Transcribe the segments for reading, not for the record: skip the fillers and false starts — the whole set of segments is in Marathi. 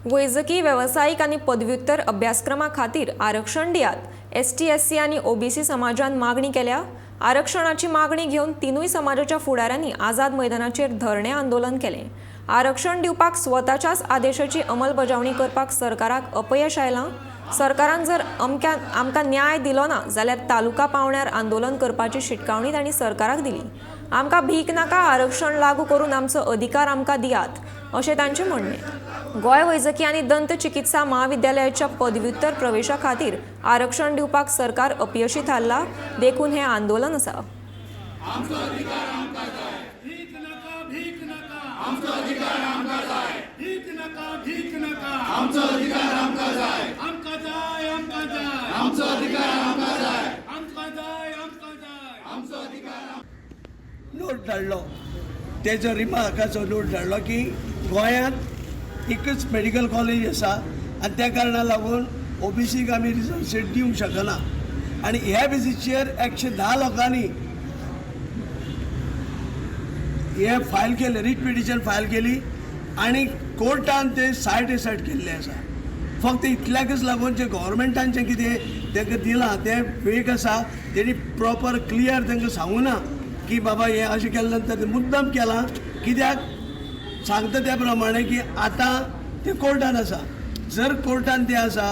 वैजकी व्यावसायिक आणि पदव्युत्तर अभ्यासक्रमा खातीर आरक्षण दियात एसटी एससी आणि ओबीसी समाजान मागणी केल्या। आरक्षणाची मागणी घेऊन तिनूय समाजाच्या फुडाऱ्यांनी आझाद मैदानाचेर धरणे आंदोलन केले। आरक्षण दिवपाक स्वताच्याच आदेशाची अंमलबजावणी करपाक सरकाराक अपयश आयलां। सरकारान जर आमकां न्याय दिलो ना जाल्यार तालुका पावण्यार आंदोलन करपाची शिटकावणी तांणी सरकाराक दिली। आमकां भीक नाका, आरक्षण लागू करून आमचो अधिकार आमकां दियात अशें तांचें म्हणणें। गोय वैजकी आणि दंत चिकित्सा महाविद्यालयाच्या पदव्युत्तर प्रवेशा खातीर आरक्षण दिवपाक सरकार अपयशी थारला, देखून हे आंदोलन आसा। नोट धाडलो तेजो रिमार्काचो नोट धाडलो की गोंयांत एकच मेडिकल कॉलेज आसा आनी त्या कारणाक लागून ओबीसीक आमी रिजर्वेशन दिवंक शकना आनी ह्या बेसीचेर 110 लोकांनी हे फायल केले, रीट पिटिशन फायल केली आनी कोर्टान ते सायड केल्ले आसा। फक्त इतल्याकच लागून जे गव्हर्मेंटान जें कितें तांकां दिलां तें फेक आसा। तेणी प्रॉपर क्लियर तांकां सांगूना की बाबा हे अशें केले नंतर मुद्दम केलां, कित्याक सांगता त्या प्रमाणे की आतां ते कोर्टान आसा। जर कोर्टान ते आसा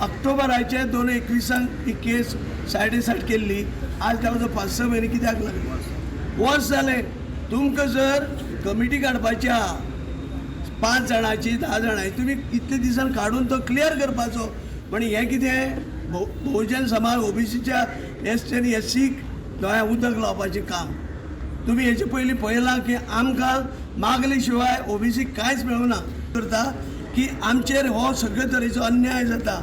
ऑक्टोबराचे 2021 ही केस सायड केल्ली, आज त्या 5-6 म्हयने कित्याक लागले? वर्स जालें। तुमकां जर कमिटी काडपाची आहा 5 जाणांची 10 जाणांची, तुमी इतले दिसान काडून तो क्लियर करपाचो। पण हें कितें बहुजन समाज ओबीसीच्या एसटी आनी एससीक दोळ्या उदक लावपाचें काम। तुमी हेचे पयलीं पळयलां की आमकां मागले शिवाय ओबीसीक कांयच मेळूना। करता की आमचेर हो सगळे तरेचो अन्याय जाता,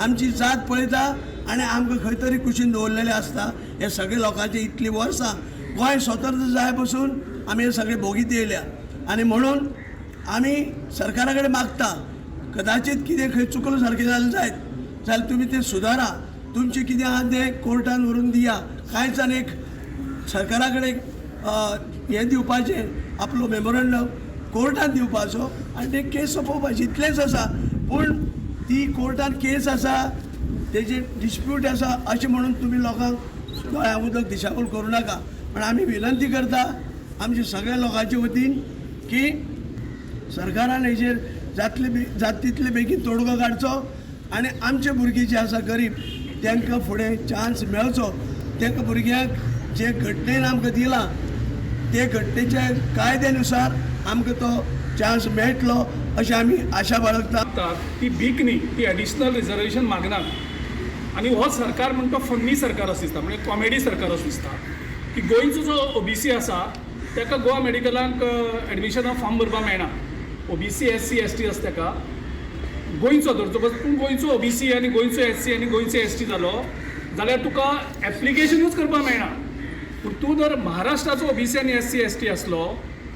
आमची जात पळयता आनी आमकां खंय तरी कुशीन दवरलेले आसता। हे सगळे लोकांचे इतलीं वर्सां गोंय स्वतंत्र जाय पासून आमी हे सगळे भोगीत येयल्या आनी म्हणून आमी सरकारा कडेन मागता, कदाचित कितें खंय चुकलो सारकें जालें जायत जाल्यार तुमी तें सुदारा, तुमचें कितें आहा तें कोर्टान व्हरून दिया। कांयच आनी एक सरकारा कडेन हें दिवपाचें, आपलो मेमोरंडम कोर्टान दिवपाचो आनी ते केस सोंपोवपाची, इतलेंच आसा। पूण ती कोर्टान केस आसा, तेजे डिस्प्यूट आसा अशें म्हणून तुमी लोकांक दोळ्या उदक दिशाभूल करूं नाका। पण आमी विनंती करता आमच्या सगळ्या लोकांचे वतीन की सरकारान हेजेर जाता तितले बेगीन तोडगो काडचो आनी आमचे भुरगे जे आसा गरीब तांकां फुडें चान्स मेळचो। तांकां भुरग्यांक जे घटनेन आमकां दिलां ते घटनेच्या कायद्यानुसार आमकां तो चान्स मेळटलो अशें आमी आशा बाळगता। ती भीक न्ही, ती एडिशनल रिजर्वेशन मागनात आनी हो सरकार म्हणटा तो फन्नी सरकार असो दिसता, म्हणजे कॉमेडी सरकार असो दिसता की गोंयचो जो ओबीसी आसा ताका गोवा मेडिकलांक एडमिशनाक फॉर्म भरपाक मेळना। ओबीसी एससी एसटी आसा ताका गोंयचो धरचो, पूण गोंयचो ओबीसी आनी गोंयचो एससी आनी गोंयचो एसटी जालो जाल्यार तुका एप्लिकेशनूच करपाक मेळना। पूण तूं जर महाराष्ट्राचो ओबीसी आनी एससी एसटी आसलो,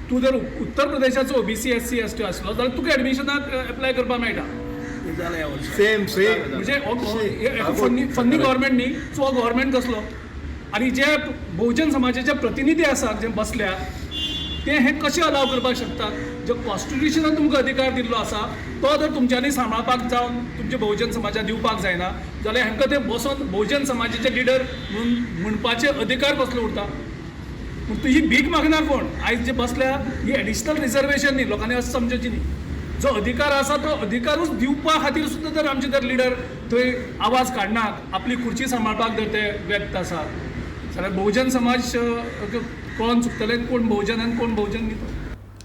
तूं जर उत्तर प्रदेशाचो ओबीसी एससी एसटी आसलो जाल्यार तुका एडमिशनाक एप्लाय करपाक मेळटा। सेम म्हणजे फन्नी गव्हर्मेंट न्ही, चो गव्हर्मेंट कसलो। आनी जे बहुजन समाजाचे प्रतिनिधी आसात जे बसल्या ते हे कशें अलाव करपाक शकतात? जो कॉन्स्टिट्युशनान तुमकां अधिकार दिल्लो आसा तो जर तुमच्यांनी सांबाळपाक जावन तुमच्या बहुजन समाजाक दिवपाक जायना जाल्यार हेंकां ते बसोन बहुजन समाजाचे लिडर म्हणपाचे अधिकार कसलो उरता? पूण तुजी भीक मागना कोण? आयज जे बसल्या ही एडिशनल रिजर्वेशन न्ही, लोकांनी असं समजची न्ही। जो अधिकार आसा तो अधिकारूच दिवपा खातीर सुद्दां जर आमचे जर लिडर थंय आवाज काडनात, आपली खुर्ची सांबाळपाक जर ते व्यक्त आसात जाल्यार बहुजन समाज कोण चुकतले, कोण बहुजन आनी कोण बहुजन न्ही तो।